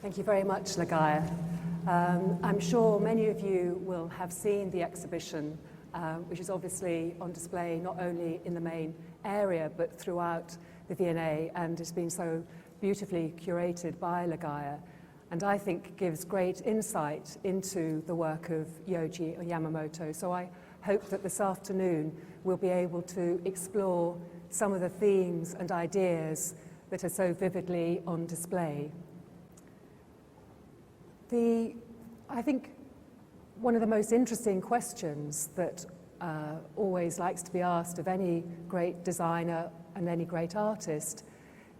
Thank you very much, Ligaya. I'm sure many of you will have seen the exhibition, which is obviously on display not only in the main area but throughout the V&A, and it's been so beautifully curated by Ligaya, and I think gives great insight into the work of Yohji or Yamamoto. So I hope that this afternoon we'll be able to explore some of the themes and ideas that are so vividly on display. I think one of the most interesting questions that always likes to be asked of any great designer and any great artist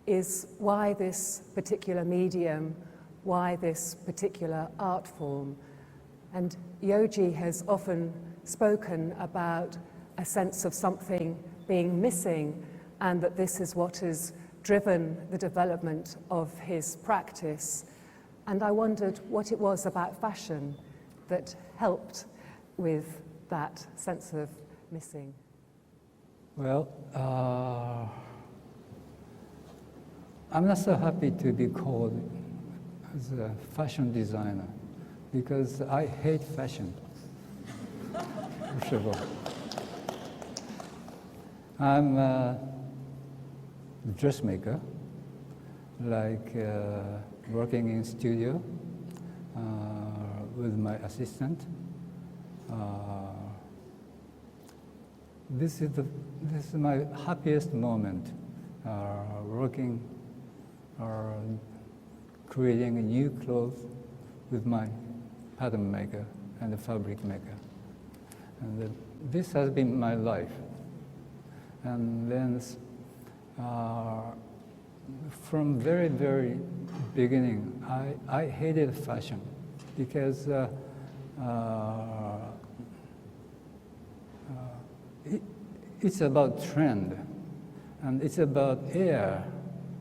is why this particular medium, why this particular art form? And Yohji has often spoken about a sense of something being missing, and that this is what has driven the development of his practice. And I wondered what it was about fashion that helped with that sense of missing. Well, I'm not so happy to be called as a fashion designer because I hate fashion, first of all. I'm a dressmaker, like working in studio with my assistant. This is my happiest moment, working or creating new clothes with my pattern maker and the fabric maker. And this has been my life. And then from very, very beginning, I hated fashion because it's about trend and it's about air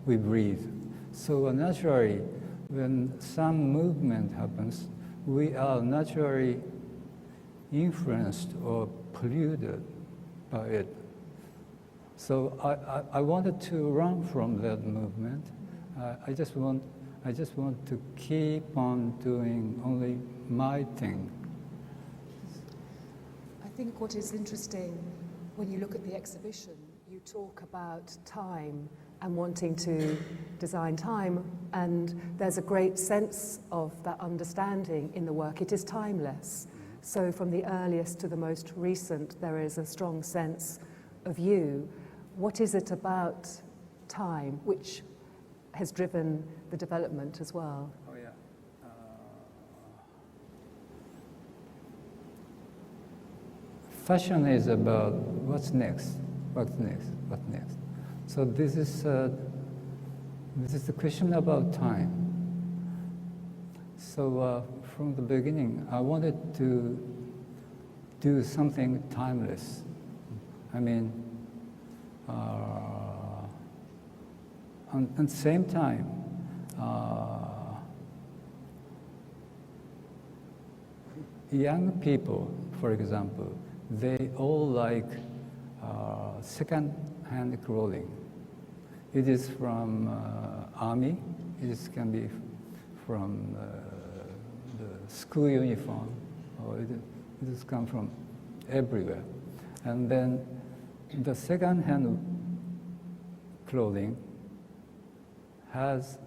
we breathe. So naturally, when some movement happens, we are naturally influenced or polluted by it. So I wanted to run from that movement. I just want to keep on doing only my thing. I think what is interesting when you look at the exhibition, you talk about time and wanting to design time, and there's a great sense of that understanding in the work. It is timeless. So from the earliest to the most recent, there is a strong sense of you. What is it about time which has driven the development as well? Oh, yeah. Fashion is about what's next, what's next, what's next. So this is the question about time. So from the beginning, I wanted to do something timeless. I mean, at the same time, young people, for example, they all like second-hand clothing. It is from army, it can be from the school uniform, or it has come from everywhere. And then the second-hand clothing has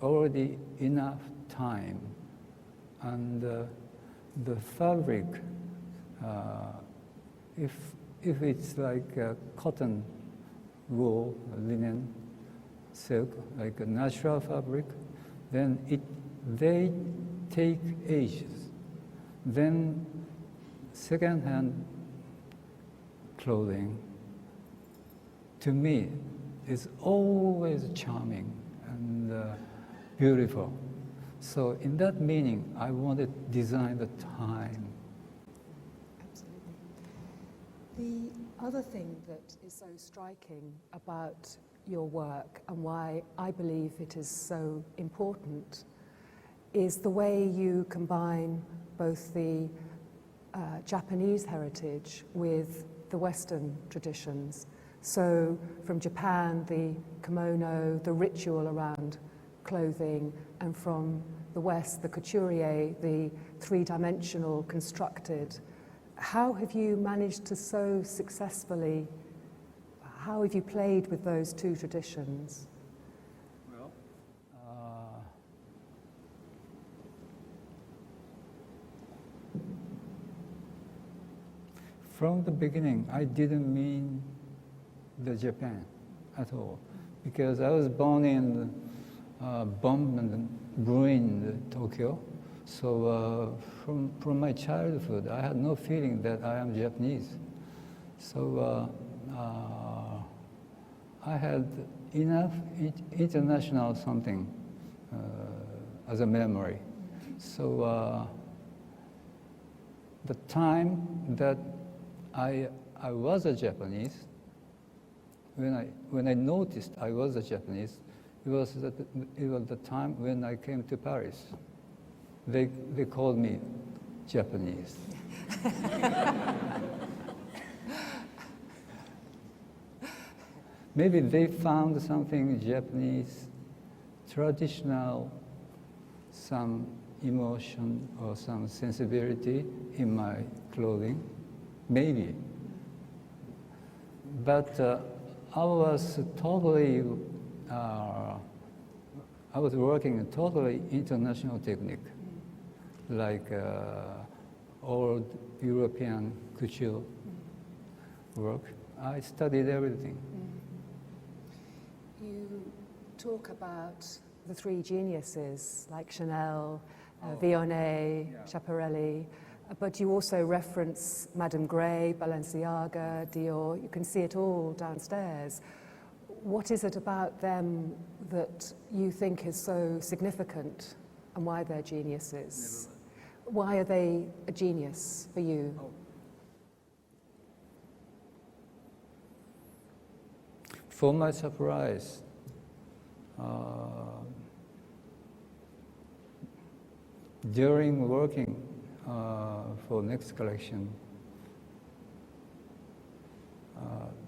already enough time, and the fabric, if it's like cotton, wool, linen, silk, like a natural fabric, then they take ages. Then second-hand clothing, to me, is always charming and beautiful. So in that meaning, I wanted to design the time. Absolutely. The other thing that is so striking about your work and why I believe it is so important is the way you combine both the Japanese heritage with the Western traditions. So from Japan, the kimono, the ritual around clothing, and from the West, the couturier, the three-dimensional constructed. How have you managed to so successfully, how have you played with those two traditions? Well, from the beginning, I didn't mean the Japan at all, because I was born in bombed and ruined Tokyo. So from my childhood, I had no feeling that I am Japanese. So I had enough international something as a memory. So the time that I was a Japanese, when I noticed I was a Japanese, it was the time when I came to Paris. They called me Japanese. Maybe they found something Japanese, traditional, some emotion or some sensibility in my clothing, maybe. But I was working a totally international technique, like old European couture work. I studied everything. You talk about the three geniuses like Chanel, Vionnet, Schiaparelli, but you also reference Madame Grey, Balenciaga, Dior. You can see it all downstairs. What is it about them that you think is so significant, and why they're geniuses? Why are they a genius for you? For my surprise, during working for next collection,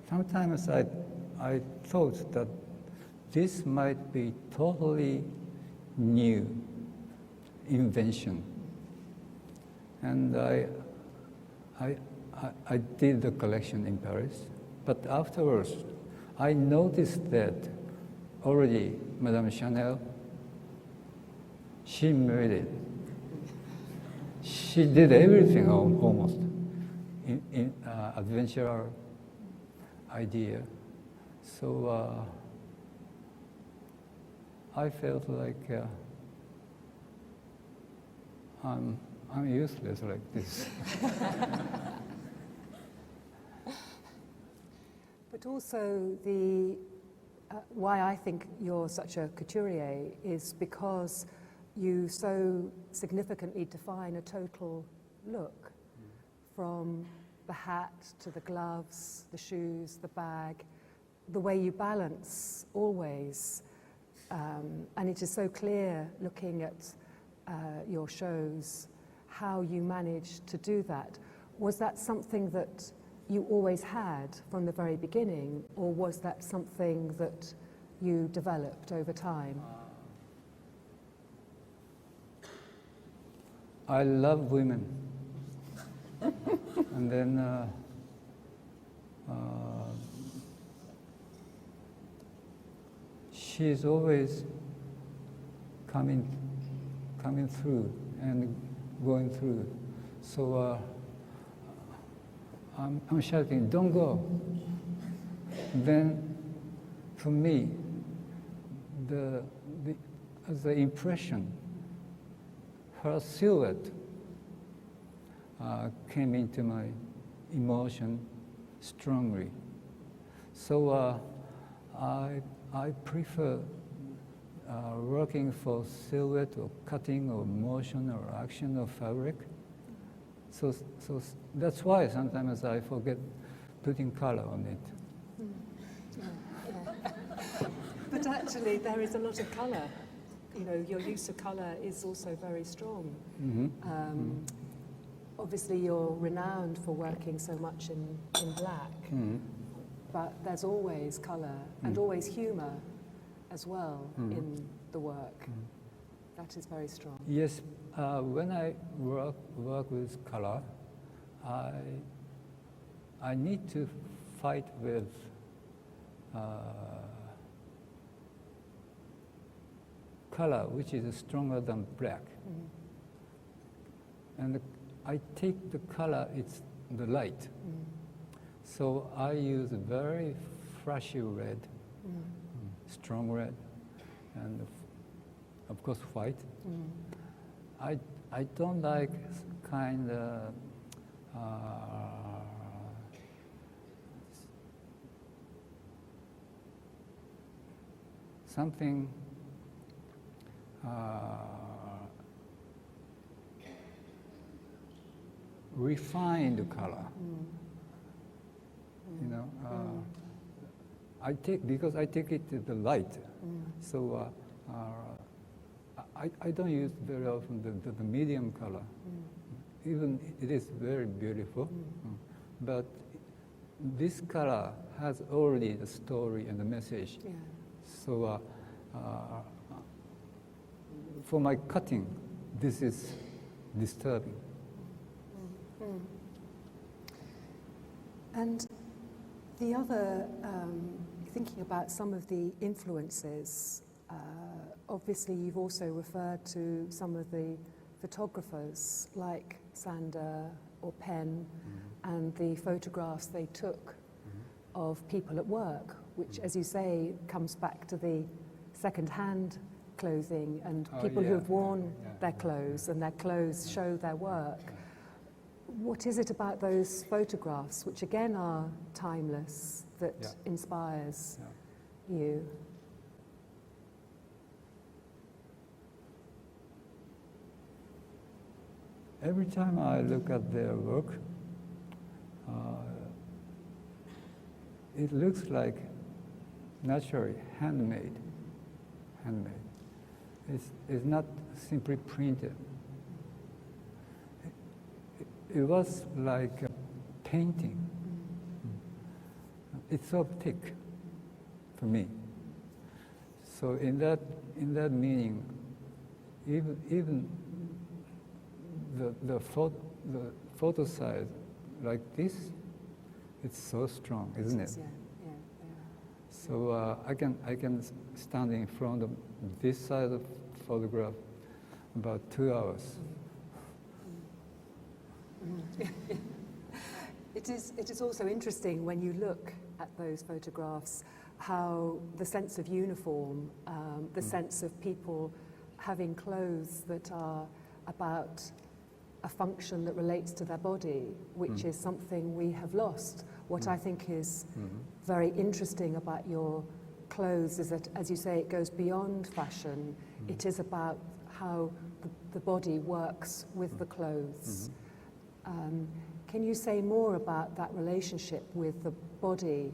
sometimes I thought that this might be totally new invention, and I did the collection in Paris. But afterwards, I noticed that already Madame Chanel, she made it. She did everything almost in adventure idea. So I felt like I'm useless like this. But also why I think you're such a couturier is because you so significantly define a total look, from the hat to the gloves, the shoes, the bag, the way you balance always. And it is so clear looking at your shows how you managed to do that. Was that something that you always had from the very beginning, or was that something that you developed over time? I love women. And then she's always coming through and going through. So I'm shouting, "Don't go." Then, for me, the impression, her silhouette came into my emotion strongly. So I prefer working for silhouette or cutting or motion or action of fabric. So that's why sometimes I forget putting color on it. But actually, there is a lot of color. You know, your use of color is also very strong. Obviously, you're renowned for working so much in black, but there's always color and always humor as well in the work. That is very strong. Yes, when I work with color, I need to fight with color which is stronger than black. And I take the color, it's the light. So I use very flashy red, strong red, and of course white. I don't like kind of something refined color. You know, because I take it to the light. So I don't use very often the medium color. Even it is very beautiful, but this color has already the story and the message. Yeah. So for my cutting, this is disturbing. And the other, thinking about some of the influences, obviously you've also referred to some of the photographers like Sander or Penn and the photographs they took of people at work, which, as you say, comes back to the second-hand clothing and people who have worn their clothes and their clothes show their work. What is it about those photographs, which again are timeless, that inspires you? Every time I look at their work, it looks like naturally handmade. It's not simply printed. It was like a painting. It's so thick for me. So in that meaning, even the photo size like this, it's so strong, isn't it? Yeah. So I can stand in front of this size of photograph about 2 hours. It is also interesting when you look at those photographs how the sense of uniform, the sense of people having clothes that are about a function that relates to their body, which is something we have lost. What I think is very interesting about your clothes is that, as you say, it goes beyond fashion. It is about how the body works with the clothes. Can you say more about that relationship with the body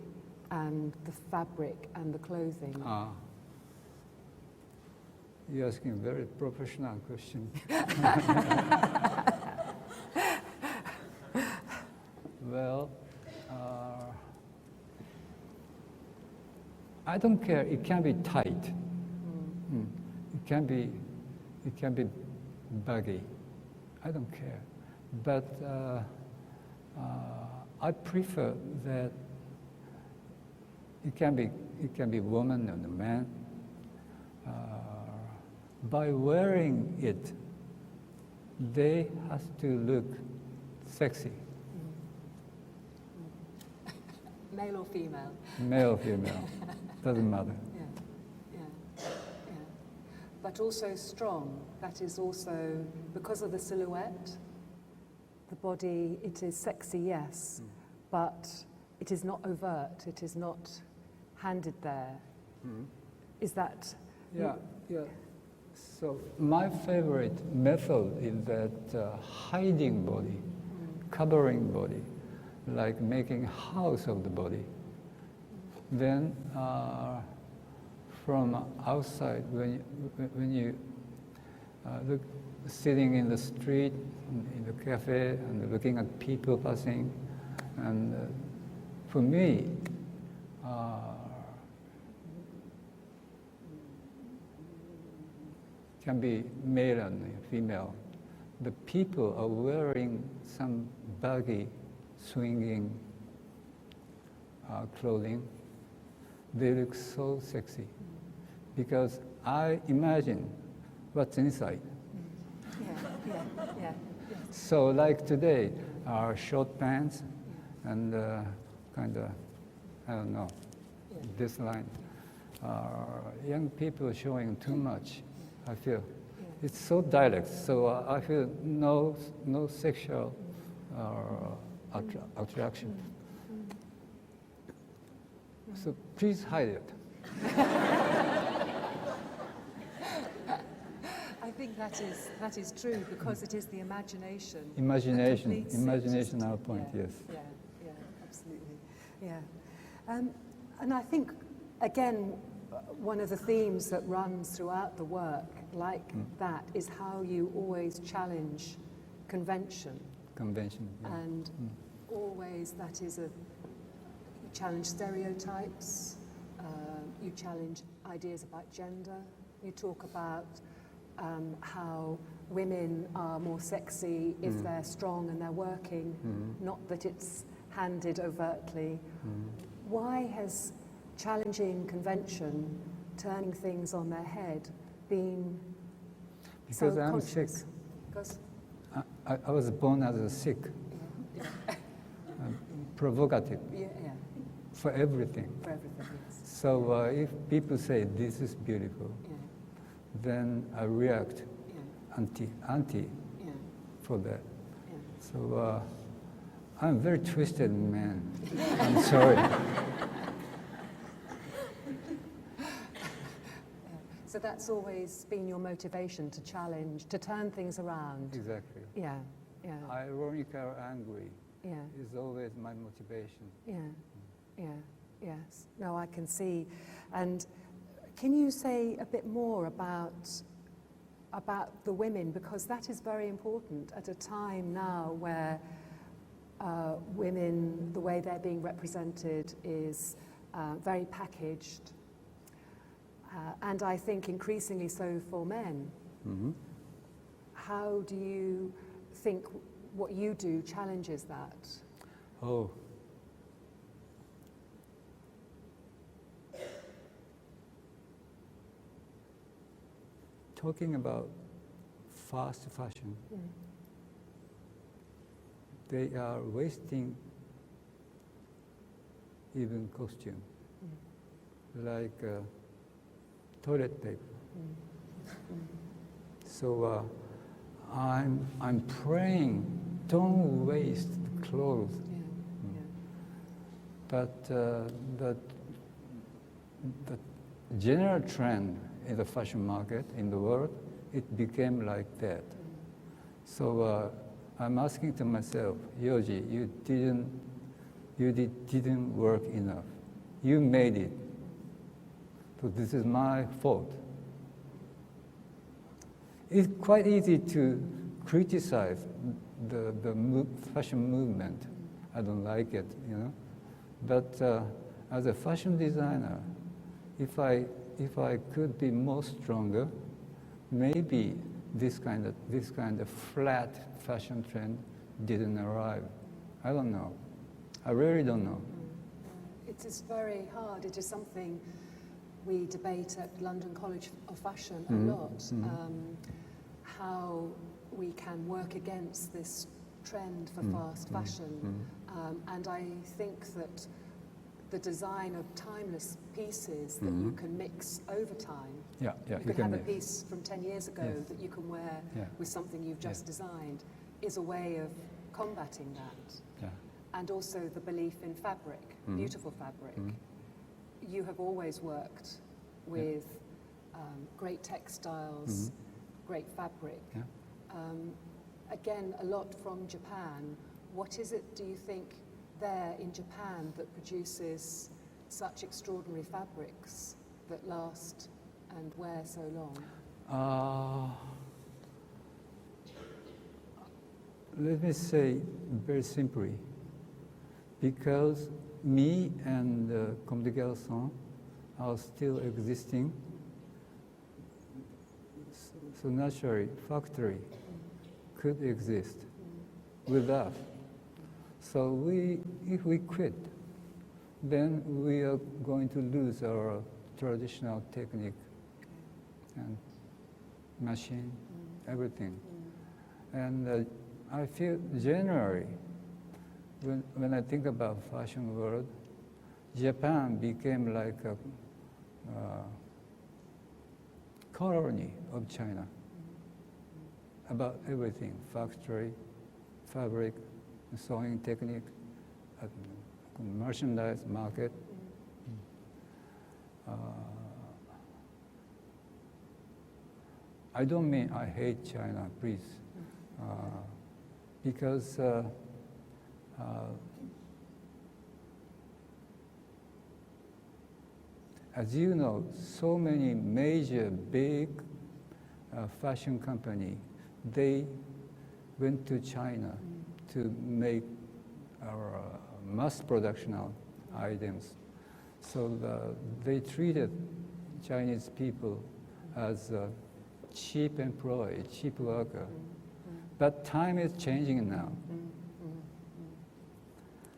and the fabric and the clothing? You're asking a very professional question. Well, I don't care. It can be tight. It can be baggy. I don't care. But I prefer that it can be woman and a man. By wearing it, they have to look sexy. Male or female? Male or female, doesn't matter. Yeah. But also strong. That is also, because of the silhouette, the body, it is sexy, yes, but it is not overt, it is not handed there. Is that? Yeah. So my favorite method is that hiding body, covering body, like making a house of the body. Then from outside, when you look, sitting in the street, in the cafe, and looking at people passing, and for me, can be male and female. The people are wearing some baggy, swinging clothing. They look so sexy because I imagine what's inside. Yeah. So like today, our short pants and kind of, I don't know, this line. Young people showing too much, I feel. It's so direct, so I feel no sexual attraction. So please hide it. I think that is true because it is the imagination. Imagination, our point, yeah, yes. Yeah, absolutely. Yeah. And I think, again, one of the themes that runs throughout the work, like that, is how you always challenge convention. Yeah. And always that is you challenge stereotypes, you challenge ideas about gender, you talk about how women are more sexy if they're strong and they're working, not that it's handed overtly. Why has challenging convention, turning things on their head, been because so I'm conscious? sick. Because I was born as a sick, provocative for everything. For everything, yes. So if people say this is beautiful, then I react anti for that. So I'm a very twisted man. I'm sorry. So that's always been your motivation, to challenge, to turn things around. Exactly. Yeah. Ironic or angry Yeah. is always my motivation. Yes. No, I can see. And can you say a bit more about the women, because that is very important at a time now where women, the way they're being represented is very packaged, and I think increasingly so for men. How do you think what you do challenges that? Oh. Talking about fast fashion, they are wasting even costume, like toilet paper. So I'm praying, don't waste clothes. But the general trend in the fashion market in the world, it became like that. So I'm asking to myself, Yohji, you didn't work enough. You made it. So this is my fault. It's quite easy to criticize the fashion movement. I don't like it, But as a fashion designer, if I could be more stronger, maybe this kind of flat fashion trend didn't arrive. I don't know. I really don't know. It is very hard. It is something we debate at London College of Fashion a lot. How we can work against this trend for fast fashion. And I think that the design of timeless pieces that you can mix over time. You can have a piece from 10 years ago that you can wear with something you've just designed, is a way of combating that. And also the belief in fabric, beautiful fabric. You have always worked with great textiles, great fabric. Again, a lot from Japan. What is it, do you think, there in Japan that produces such extraordinary fabrics that last and wear so long? Let me say very simply, because me and Comme des Garçons are still existing, So naturally, factory could exist without. So if we quit, then we are going to lose our traditional technique and machine, everything. And I feel generally, when I think about fashion world, Japan became like a colony of China about everything, factory, fabric, sewing technique, merchandise market. I don't mean I hate China, please, because as you know, so many major, big fashion company, they went to China to make our mass production items. So they treated Chinese people as a cheap employee, cheap worker. But time is changing now.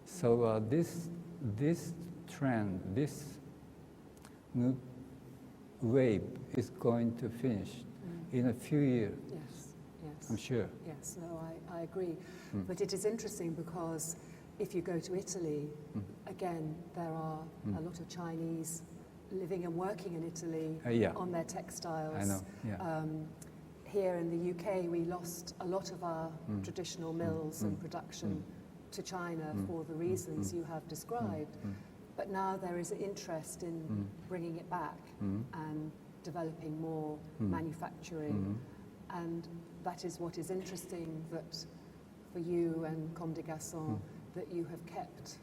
So this trend, this new wave is going to finish in a few years. Yes, yes. I'm sure. Yes, no, I agree. But it is interesting because if you go to Italy, again, there are a lot of Chinese living and working in Italy on their textiles. I know, yeah. Here in the UK, we lost a lot of our traditional mills and production to China for the reasons you have described. But now there is interest in bringing it back and developing more manufacturing. And that is what is interesting, that for you and Comme des Garçons, that you have kept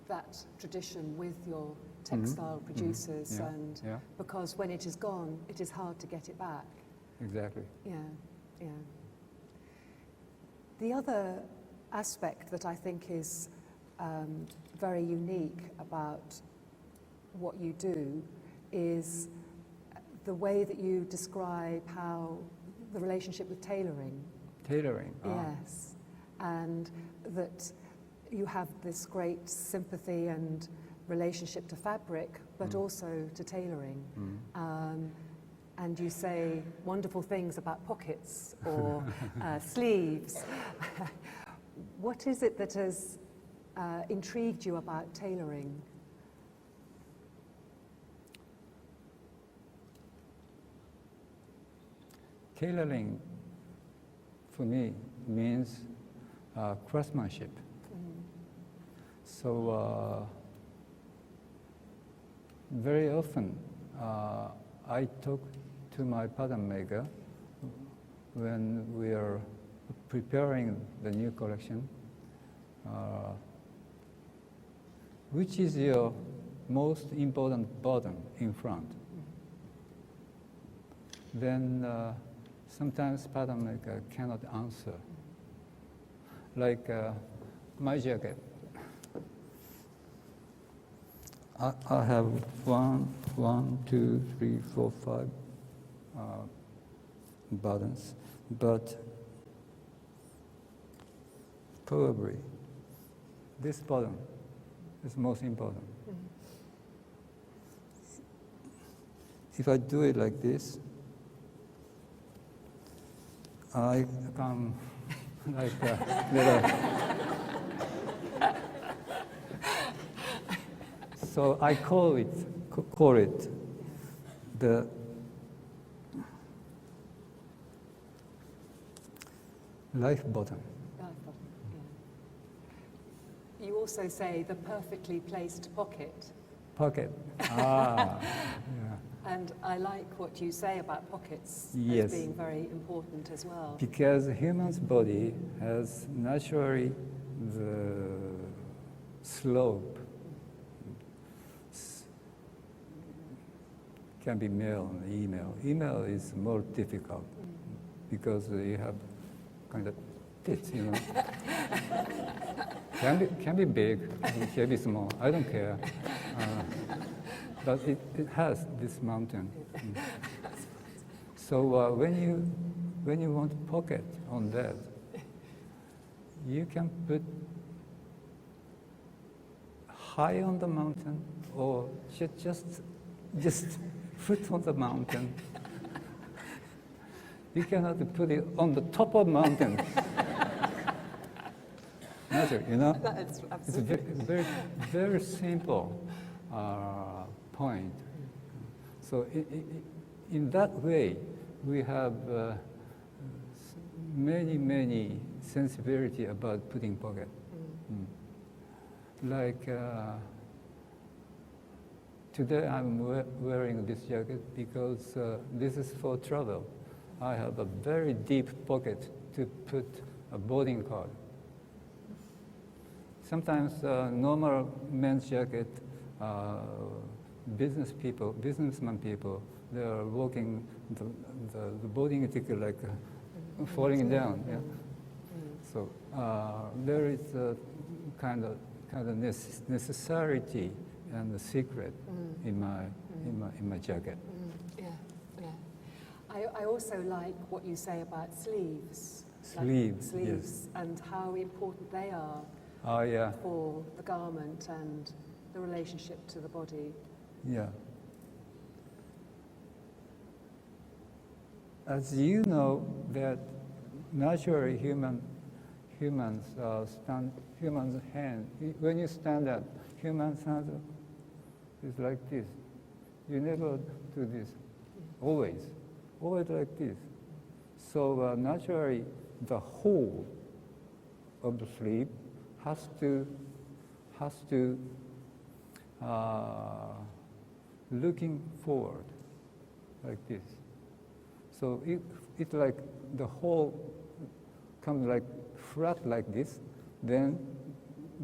that tradition with your textile producers. And because when it is gone, it is hard to get it back. Exactly. Yeah, yeah. The other aspect that I think is very unique about what you do is the way that you describe how the relationship with tailoring. Tailoring. Yes, and that you have this great sympathy and relationship to fabric, but also to tailoring. And you say wonderful things about pockets or sleeves. What is it that has intrigued you about tailoring? Tailoring, for me, means craftsmanship. So very often I talk to my pattern maker when we are preparing the new collection. Which is your most important button in front? Then sometimes pattern maker cannot answer. Like my jacket. I have one, two, three, four, five buttons, but probably this button is most important. If I do it like this, I come like a little. So I call it the life button. You also say the perfectly placed pocket. Pocket. Yeah. And I like what you say about pockets Yes. as being very important as well. Because the human's body has naturally the slope. Can be male and female. Female is more difficult because you have kind of tits, you know. Can be big, can be small. I don't care. But it has this mountain. So when you want pocket on that, you can put high on the mountain or just foot on the mountain. You cannot put it on the top of mountain. Matter, you know? That's It's a very, very simple point. So in that way, we have many sensibility about putting pocket. Like today I'm wearing this jacket because this is for travel. I have a very deep pocket to put a boarding card. Sometimes normal men's jacket, businessman people, they are walking the boarding ticket like falling down. Yeah? So there is a kind of necessity and a secret in my jacket. Yeah, yeah. I also like what you say about sleeves. Sleeves, Sleeves, and how important they are. Oh, yeah. For the garment and the relationship to the body. Yeah. As you know, that naturally humans hand. When you stand up, human's hand is like this. You never do this. Always like this. So naturally, the whole of the sleeve has to looking forward like this. So it's like the whole comes like flat like this, then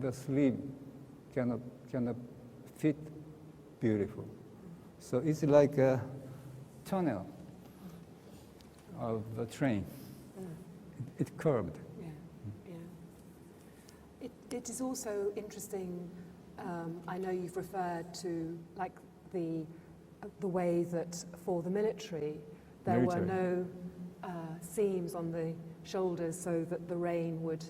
the sleeve cannot fit beautiful. So it's like a tunnel of the train. It curved. It is also interesting, I know you've referred to like the way that for the military there were no seams on the shoulders so that the rain would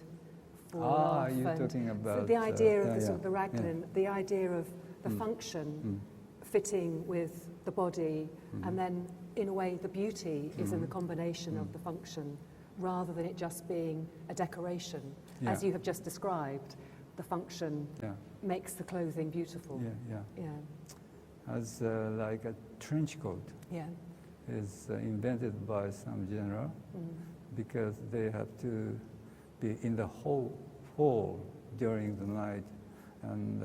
fall off. You're talking about... So the idea of the sort of the raglan, the idea of the function fitting with the body, and then in a way the beauty is in the combination of the function, rather than it just being a decoration. As you have just described, the function makes the clothing beautiful. As like a trench coat is invented by some general because they have to be in the hall during the night, and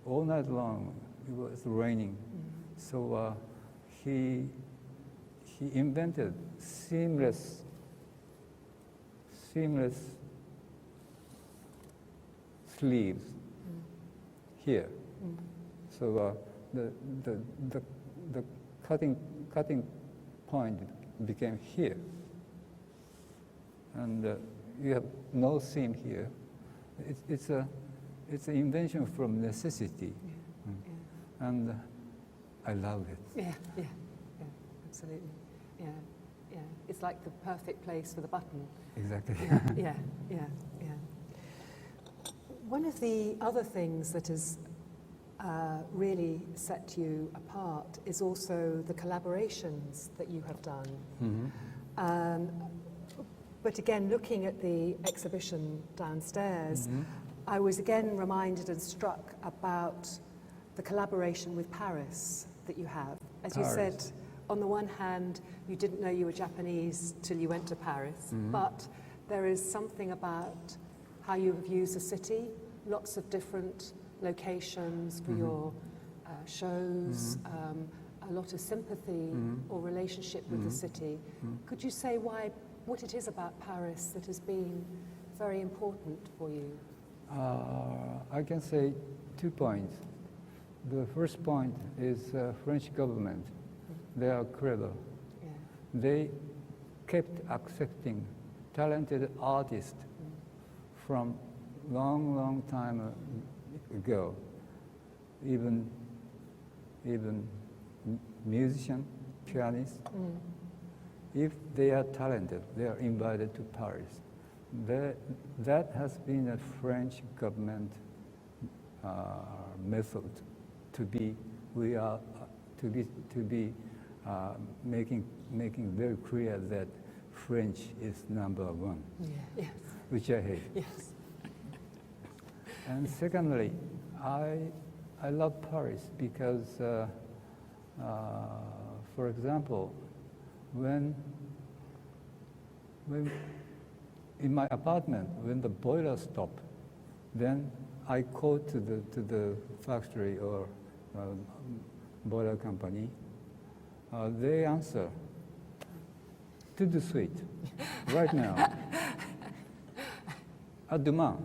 all night long it was raining. So he invented seamless sleeves here. So the cutting point became here, and you have no seam here. It's an invention from necessity, and I love it. Yeah, absolutely. Yeah. It's like the perfect place for the button. Exactly. Yeah. One of the other things that has really set you apart is also the collaborations that you have done. But again, looking at the exhibition downstairs, I was again reminded and struck about the collaboration with Paris that you have. As you said, on the one hand, you didn't know you were Japanese till you went to Paris, but there is something about how you have used the city, lots of different locations for your shows, a lot of sympathy or relationship with the city. Could you say what it is about Paris that has been very important for you? I can say 2 points. The first point is French government. They are clever. They kept accepting talented artists from long time ago. Even musician pianists. If they are talented, they are invited to Paris. That has been a French government method to be making very clear that French is number one, Yes. which I hate. Yes. And secondly, I love Paris because, for example, when in my apartment, when the boiler stopped, then I called to the factory or boiler company. They answer, tout de suite, right now. À demain,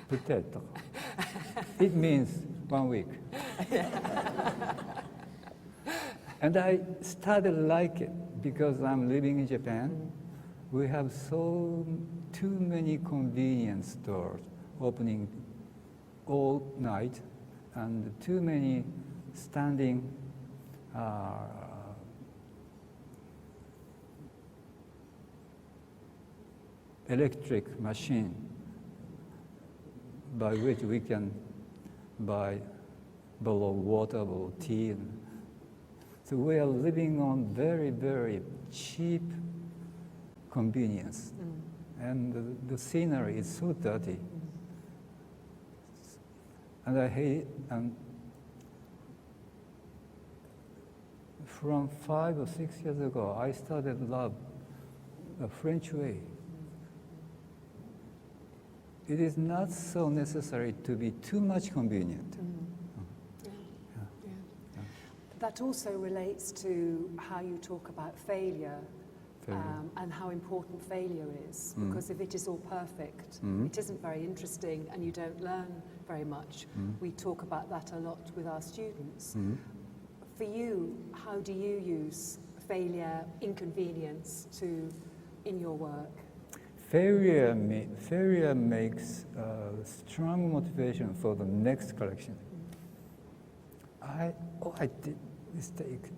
peut-être. It means 1 week. And I started like it because I'm living in Japan. We have too many convenience stores opening all night and too many standing electric machine by which we can buy bottle of water or tea. So we are living on very, very cheap convenience. And the scenery is so dirty. And I hate, and from 5 or 6 years ago, I started to love the French way. It is not so necessary to be too much convenient. That also relates to how you talk about failure. And how important failure is, because if it is all perfect, it isn't very interesting and you don't learn very much. We talk about that a lot with our students. For you, how do you use failure, inconvenience in your work? Failure makes strong motivation for the next collection. I did mistake,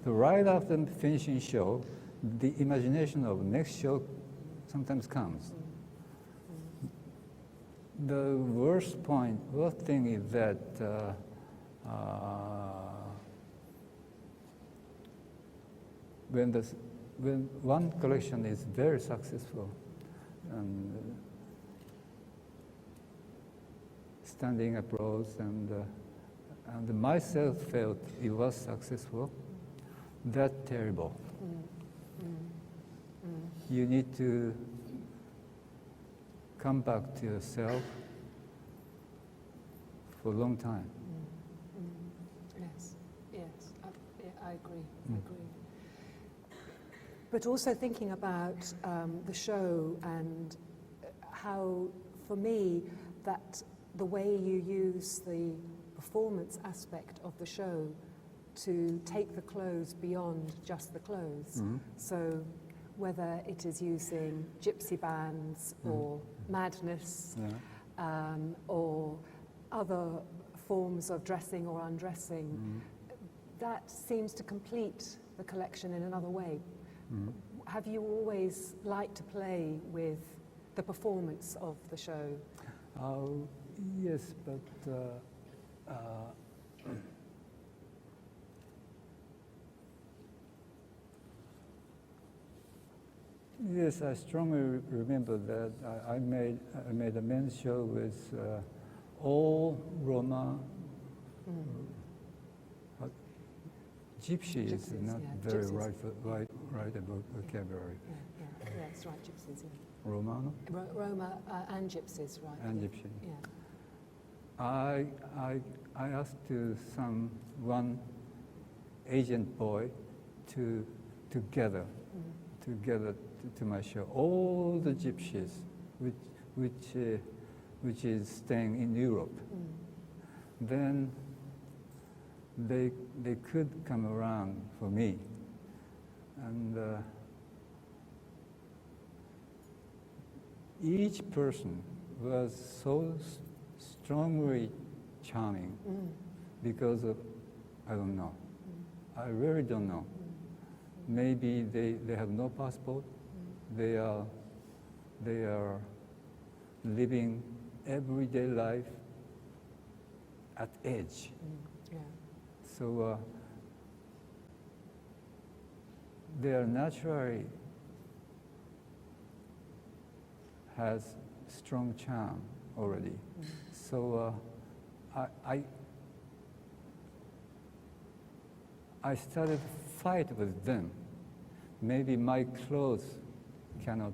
So right after the finishing show, the imagination of next show sometimes comes. The worst thing is that when one collection is very successful, and standing applause, and myself felt it was successful, that's terrible. You need to come back to yourself for a long time. Yes, I agree. But also thinking about the show and how, for me, that the way you use the performance aspect of the show to take the clothes beyond just the clothes. So whether it is using gypsy bands or madness or other forms of dressing or undressing, that seems to complete the collection in another way. Have you always liked to play with the performance of the show? Yes, but yes, I strongly remember that I made a men's show with all Roma. Gypsy is not very right about vocabulary. Yeah, it's right, gypsies. Yeah. Romano? Roma and gypsies, right? And gypsy. Yeah. I asked one Asian boy to gather to my show all the gypsies which is staying in Europe. Then they could come around for me, and each person was so strongly charming because of, I don't know, I really don't know. Maybe they have no passport. They are living everyday life at edge. Yeah. So they are naturally has strong charm already. So I started to fight with them. Maybe my clothes cannot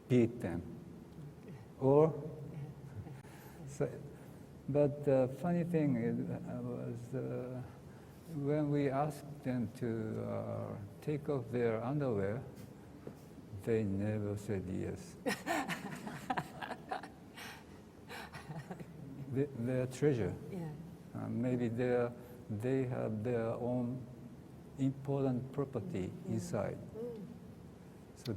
beat them. Or, but the funny thing was when we asked them to take off their underwear, they never said yes. They're treasure. Yeah. Maybe they have their own important property inside. So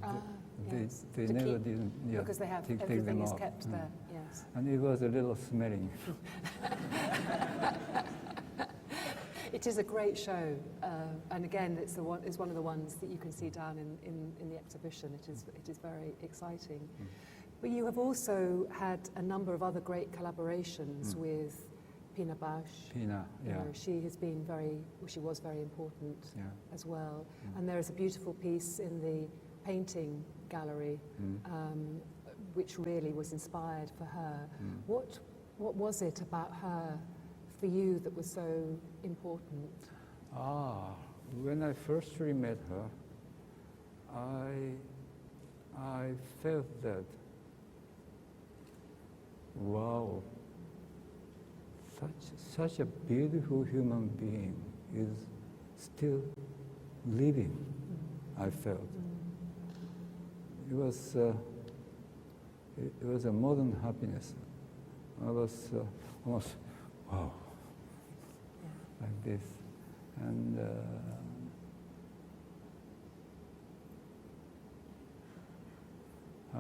Yes. they To never keep- didn't Because they have take everything them is off. kept there. Yes. And it was a little smelling. It is a great show, and again, it's one of the ones that you can see down in the exhibition. It is very exciting. But you have also had a number of other great collaborations with Pina Bausch. Pina, You yeah. know, she was very important Yeah. as well. And there is a beautiful piece in the painting gallery, which really was inspired for her. What was it about her for you that was so important? When I first met her, I felt that, wow, such a beautiful human being is still living. I felt it was a modern happiness. I was almost wow, like this, and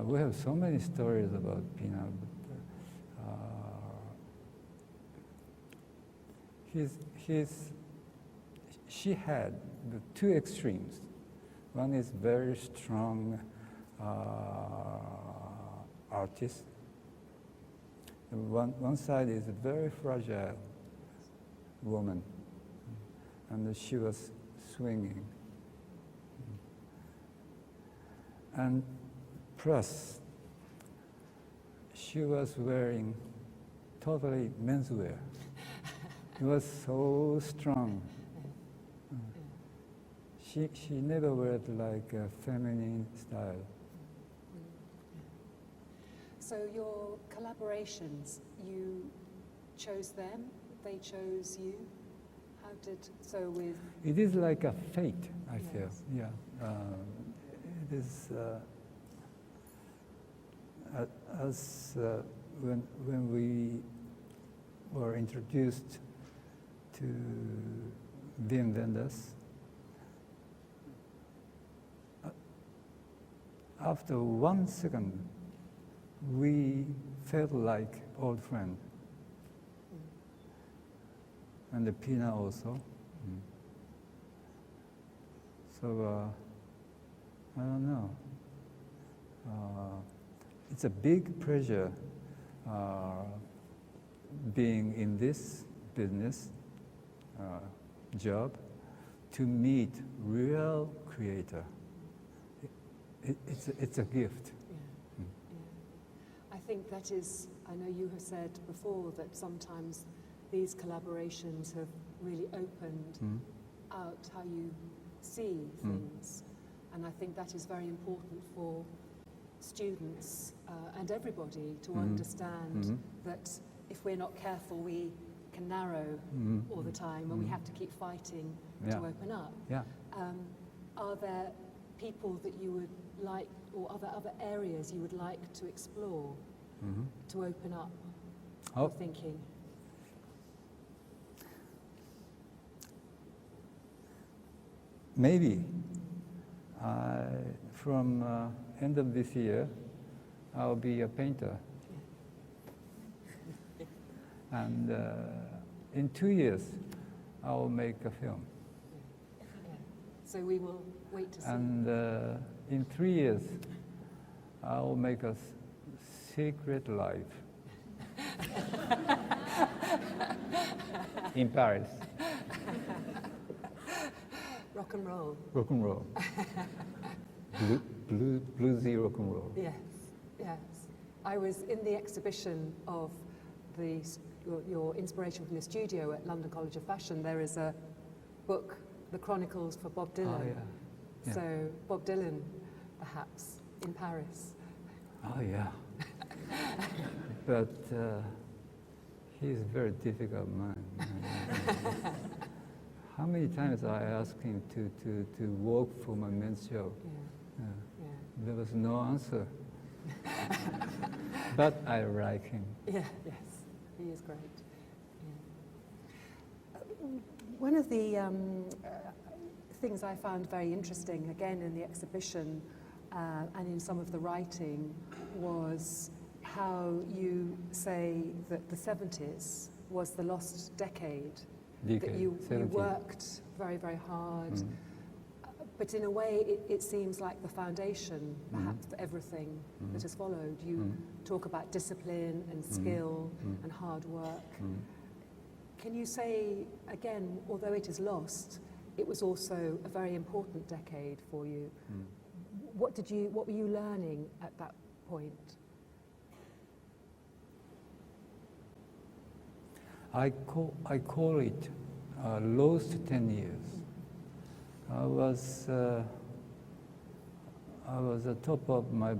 we have so many stories about Pina. But, she had the two extremes. One is very strong artist. One side is a very fragile woman, and she was swinging. And plus, she was wearing totally menswear. It was so strong. She never wore like a feminine style. So your collaborations, you chose them, they chose you? It is like a fate, I feel. Yes. Yeah. It is when we were introduced to Wim Wenders, after 1 second, we felt like old friends. And the Pina also. So, I don't know. It's a big pleasure being in this business job to meet real creator. It's a gift. Yeah. I think that is, I know you have said before that sometimes these collaborations have really opened out how you see things. And I think that is very important for students and everybody to understand that if we're not careful, we can narrow all the time and we have to keep fighting to open up. Yeah. Are there people that you would like, or other areas you would like to explore to open up your thinking? Maybe from end of this year, I'll be a painter. And in 2 years, I'll make a film. So we will wait to see. And in 3 years, I'll make a secret life in Paris. Rock and roll. Rock and roll. Bluesy rock and roll. Yes, yes. I was in the exhibition of your inspiration from the studio at London College of Fashion. There is a book, The Chronicles for Bob Dylan. Oh, yeah. Yeah. So Bob Dylan, perhaps, in Paris. Oh, yeah. But he's a very difficult man. How many times I asked him to work for my men's show? Yeah. Yeah. There was no answer. But I like him. Yeah, yes, he is great. Yeah. One of the things I found very interesting, again in the exhibition and in some of the writing, was how you say that the 70s was the lost decade. That you worked very, very hard. But in a way, it seems like the foundation, perhaps, for everything that has followed. You talk about discipline and skill and hard work. Can you say, again, although it is lost, it was also a very important decade for you? What were you learning at that point? I call it lost 10 years. I was at top of my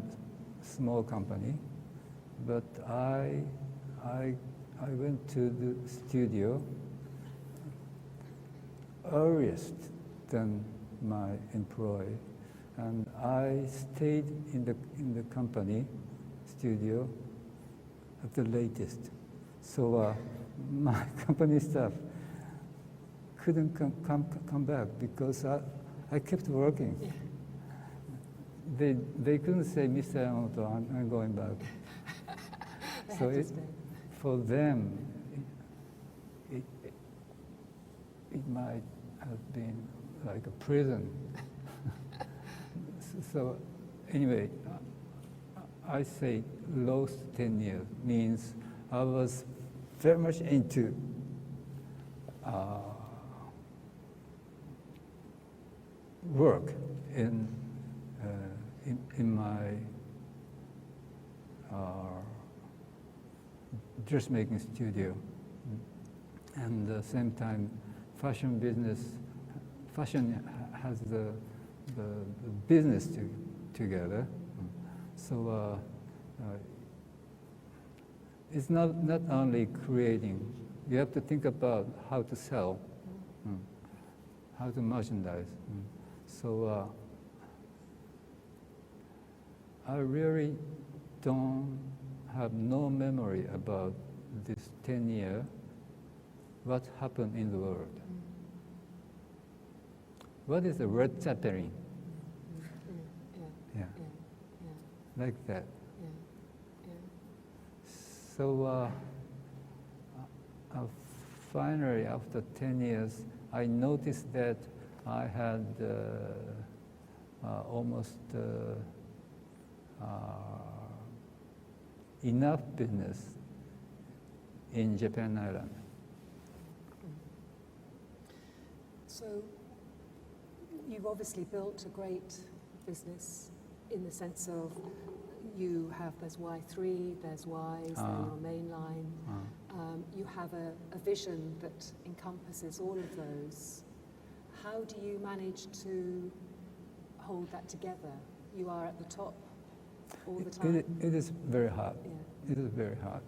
small company, but I went to the studio earliest than my employee, and I stayed in the company studio at the latest. So my company staff couldn't come back because I kept working. Yeah. They couldn't say, Mr. Yamamoto, I'm going back. So for them, it might have been like a prison. So anyway, I say lost 10 years means I was very much into work in my dressmaking studio, and at the same time, fashion has the business together. So it's not only creating. You have to think about how to sell, how to merchandise. So I really don't have no memory about this 10 year, what happened in the world. What is the red Zeppelin? Yeah. Like that. So finally, after 10 years, I noticed that I had almost enough business in Japan Island. So you've obviously built a great business in the sense of there's Y3, there's Ys, then your main line. You have a vision that encompasses all of those. How do you manage to hold that together? You are at the top all the time. It is very hard. Yeah. It is very hard.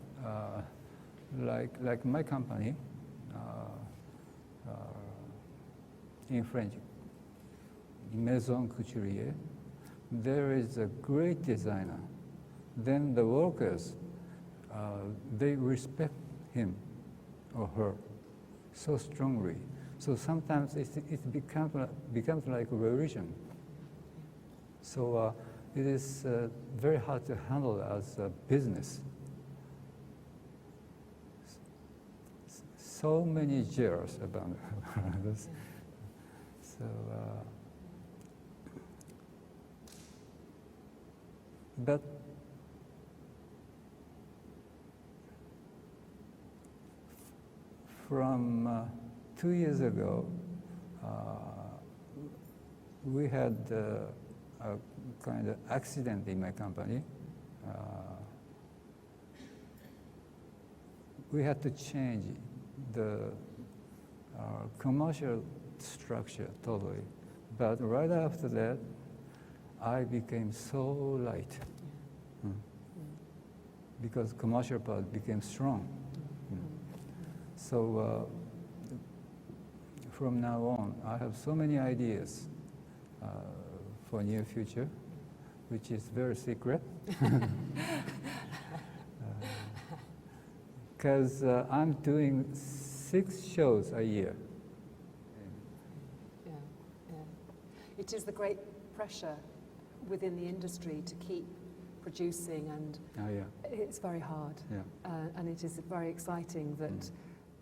Like my company, in French, Maison Couturier, there is a great designer. Then the workers, they respect him or her so strongly. So sometimes it becomes like a religion. So it is very hard to handle as a business. So many jeers about this. So But from 2 years ago, we had a kind of accident in my company. We had to change the commercial structure totally. But right after that, I became so light because commercial part became strong. So from now on, I have so many ideas for near future, which is very secret. Because I'm doing 6 shows a year. Yeah, yeah. It is the great pressure within the industry to keep producing, and it's very hard. Yeah. And it is very exciting that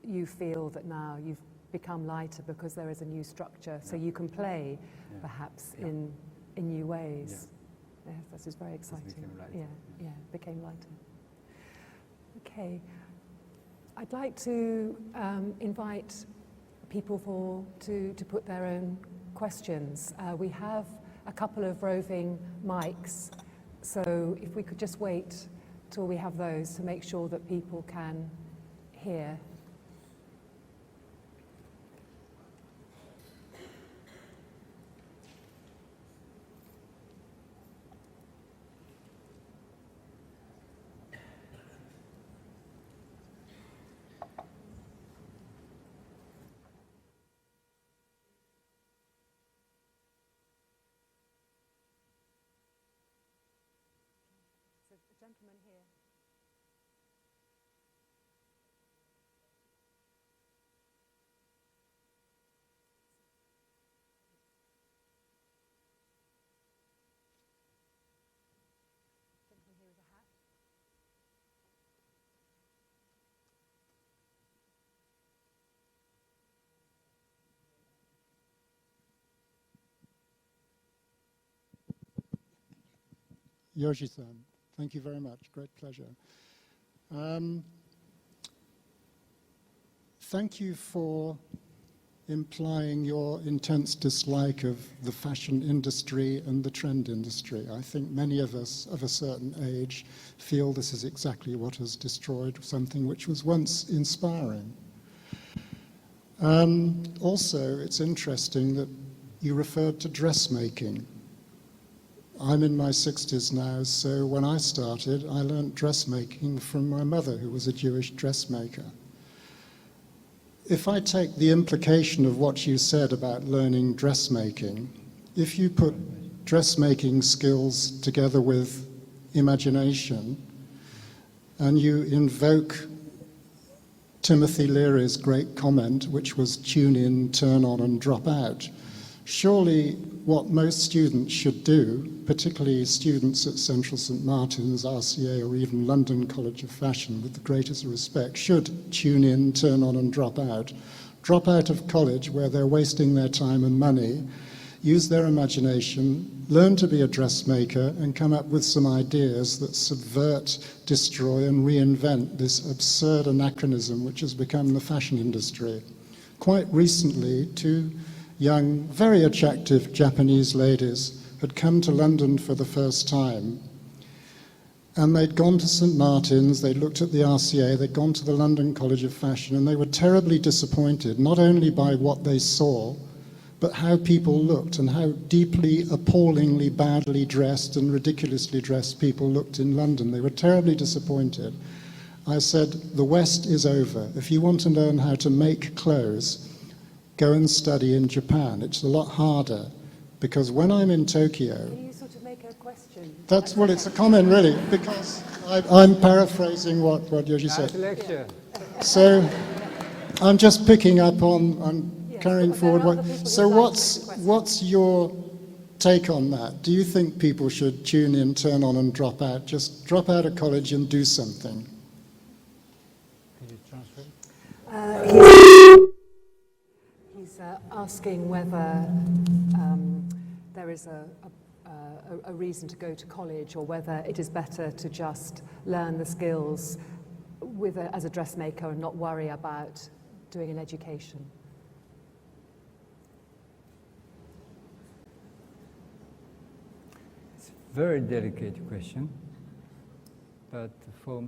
you feel that now you've become lighter because there is a new structure, so you can play perhaps in new ways. Yeah. Yes, this is very exciting. Became lighter. Okay. I'd like to invite people to put their own questions. We have a couple of roving mics, so if we could just wait till we have those to make sure that people can hear. The gentleman here. Gentleman here with a hat. Yohji-san, thank you very much. Great pleasure. Thank you for implying your intense dislike of the fashion industry and the trend industry. I think many of us of a certain age feel this is exactly what has destroyed something which was once inspiring. Also, it's interesting that you referred to dressmaking. I'm in my 60s now, so when I started, I learned dressmaking from my mother, who was a Jewish dressmaker. If I take the implication of what you said about learning dressmaking, if you put dressmaking skills together with imagination, and you invoke Timothy Leary's great comment, which was tune in, turn on, and drop out, surely what most students should do, particularly students at Central St Martin's, RCA, or even London College of Fashion, with the greatest respect, should tune in, turn on, and drop out. Drop out of college where they're wasting their time and money, use their imagination, learn to be a dressmaker, and come up with some ideas that subvert, destroy, and reinvent this absurd anachronism which has become the fashion industry. Quite recently, 2 young, very attractive Japanese ladies had come to London for the first time, and they'd gone to St Martin's, they'd looked at the RCA, they'd gone to the London College of Fashion, and they were terribly disappointed, not only by what they saw, but how people looked and how deeply, appallingly, badly dressed and ridiculously dressed people looked in London. They were terribly disappointed. I said, the West is over. If you want to learn how to make clothes, go and study in Japan. It's a lot harder, because when I'm in Tokyo... Can you sort of make a question? That's, well, it's a comment, really, because I'm paraphrasing what Yohji said. Lecture. So I'm just picking up on carrying forward. So what's your take on that? Do you think people should tune in, turn on, and drop out? Just drop out of college and do something? Can you transfer? He's asking whether there is a a reason to go to college, or whether it is better to just learn the skills as a dressmaker and not worry about doing an education. It's a very delicate question, but for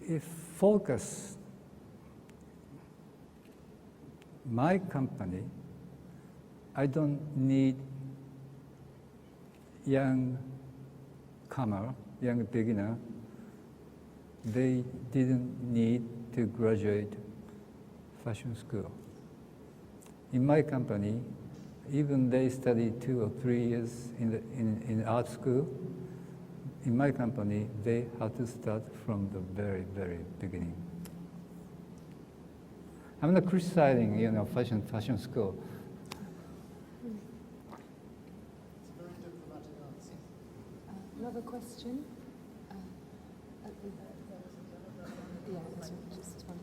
if focus, my company, I don't need young beginner. They didn't need to graduate fashion school. In my company, even they study 2 or 3 years in art school, in my company, they had to start from the very, very beginning. I'm not criticizing, fashion school. It's a very diplomatic answer. Another question? Yeah, it's just one.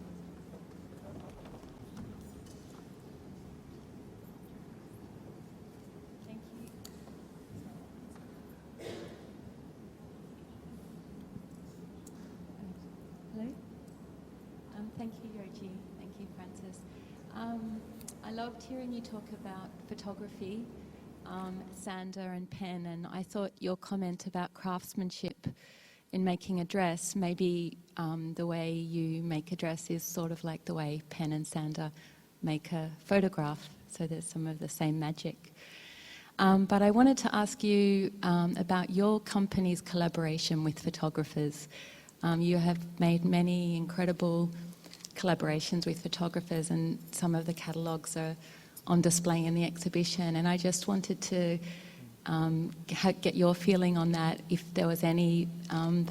Thank you. Hello? Thank you, Yohji. Thank you, Francis. I loved hearing you talk about photography, sander and pen, and I thought your comment about craftsmanship in making a dress, maybe the way you make a dress is sort of like the way pen and sander make a photograph, so there's some of the same magic. But I wanted to ask you about your company's collaboration with photographers. You have made many incredible collaborations with photographers, and some of the catalogues are on display in the exhibition, and I just wanted to get your feeling on that, if there was any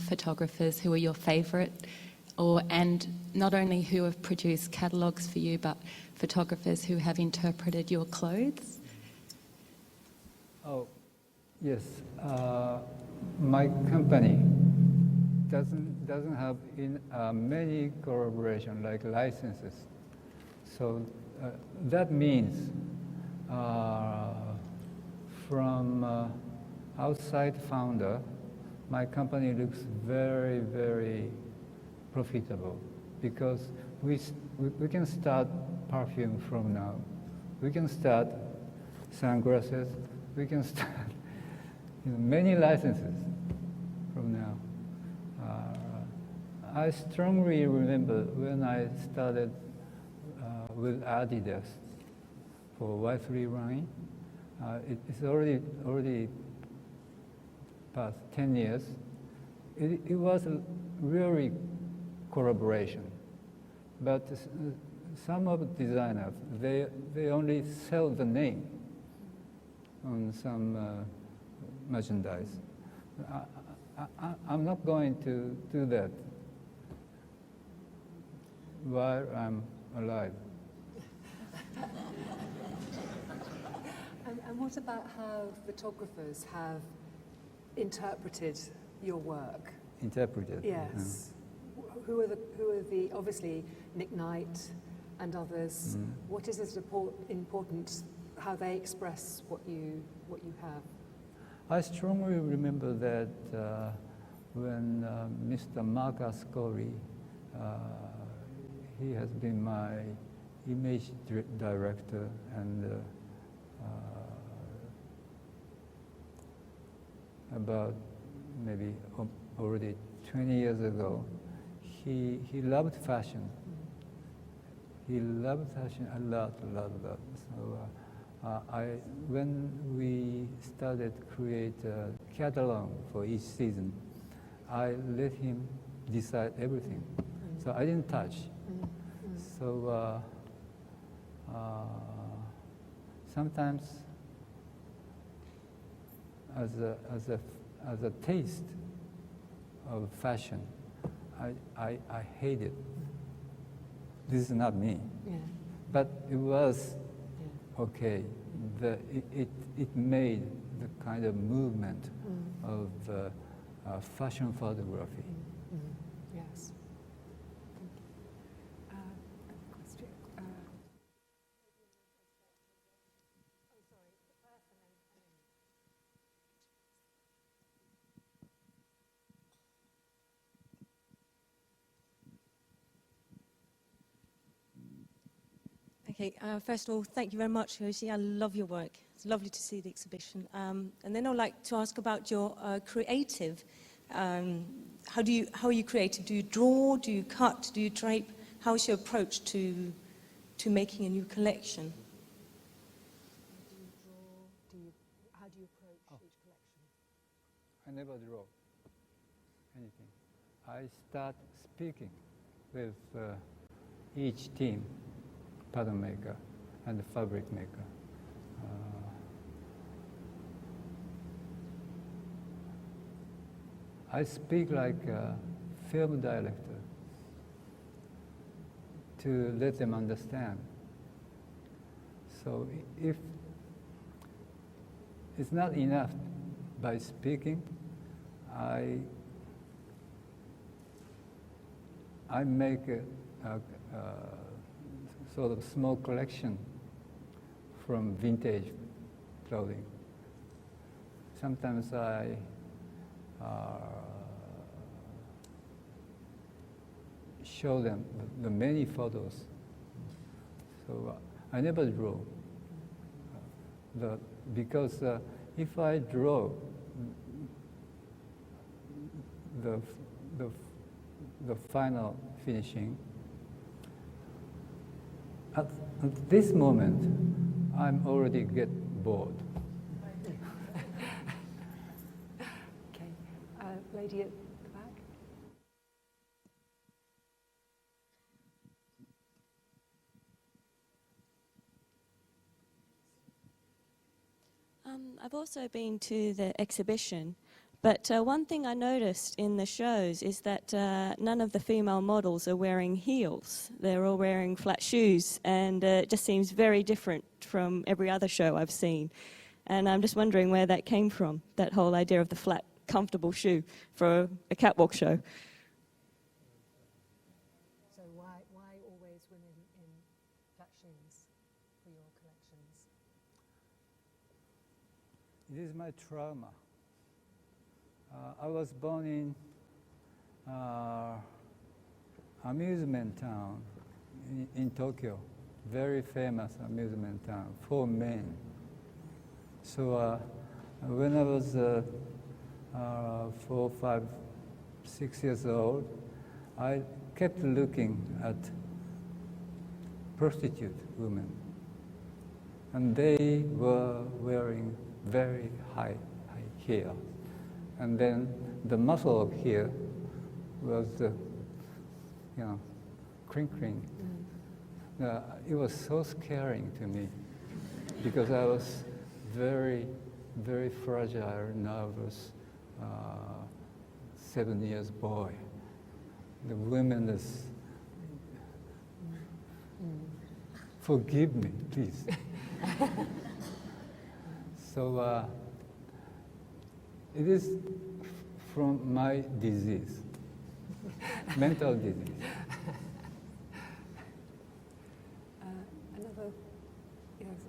photographers who are your favourite, and not only who have produced catalogues for you, but photographers who have interpreted your clothes. Oh, yes. My company doesn't have many collaboration like licenses. So that means from outside founder, my company looks very, very profitable, because we can start perfume from now. We can start sunglasses. We can start many licenses from now. I strongly remember when I started with Adidas for Y3 line. It's already past 10 years. It was a really collaboration, but some of the designers, they only sell the name on some merchandise. I'm not going to do that while I'm alive. And what about how photographers have interpreted your work? Interpreted? Yes. Who are the obviously Nick Knight and others? What is it important how they express what you have? I strongly remember that when Mr. Mark Ascoli, he has been my image director, and about maybe already 20 years ago, he loved fashion. He loved fashion a lot. So when we started create a catalog for each season, I let him decide everything. So I didn't touch. So sometimes, as a taste of fashion, I hate it. This is not me. Yeah. But it was okay. It made the kind of movement of fashion photography. Yes. Thank you. Question. Okay, first of all, thank you very much, Yohji. I love your work. It's lovely to see the exhibition. And then I'd like to ask about your creative. How are you creative? Do you draw? Do you cut? Do you drape? How is your approach to making a new collection? How do you approach each collection? I never draw anything. I start speaking with each team, pattern maker and fabric maker. I speak like a film director to let them understand. So if it's not enough by speaking, I make a sort of small collection from vintage clothing. Sometimes I show them the many photos. So I never draw. Because if I draw the final finishing, at this moment, I'm already get bored. Okay, lady at the back. I've also been to the exhibition, but one thing I noticed in the shows is that none of the female models are wearing heels. They're all wearing flat shoes, and it just seems very different from every other show I've seen. And I'm just wondering where that came from, that whole idea of the flat, comfortable shoe for a catwalk show. So why always women in flat shoes for your collections? It is my trauma. I was born in amusement town in Tokyo, very famous amusement town for men. So when I was 4, 5, 6 years old, I kept looking at prostitute women, and they were wearing very high heels. And then the muscle of here was, crinkling. It was so scaring to me because I was very, very fragile, nervous, 7 years boy. The women is, forgive me, please. So it is from my disease, mental disease. Another, yes.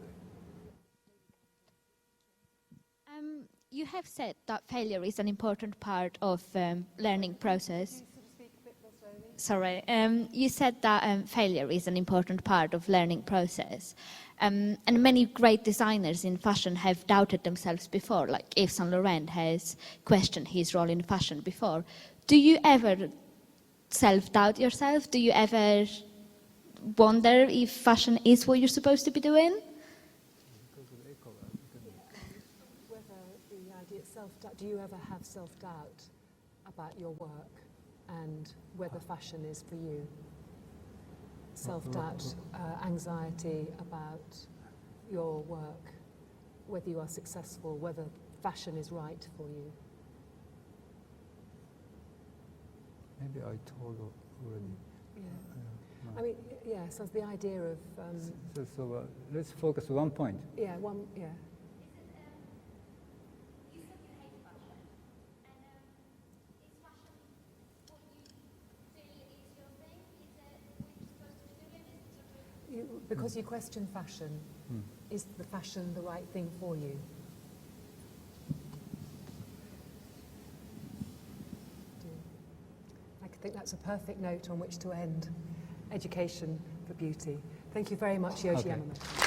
You have said that failure is an important part of learning process. Sorry, you said that failure is an important part of learning process. And many great designers in fashion have doubted themselves before, like Yves Saint Laurent has questioned his role in fashion before. Do you ever self-doubt yourself? Do you ever wonder if fashion is what you're supposed to be doing? Whether the idea of self-doubt, do you ever have self-doubt about your work and whether fashion is for you? Self-doubt, anxiety about your work, whether you are successful, whether fashion is right for you. Maybe I told already. Yeah. I mean, yeah, so the idea of... So let's focus one point. yeah. You said you hate fashion, and is fashion what you feel is your thing? Is it what you're supposed to be doing? Because you question fashion, is the fashion the right thing for you? I think that's a perfect note on which to end. Education for beauty. Thank you very much, Yohji Okay. Yamamoto.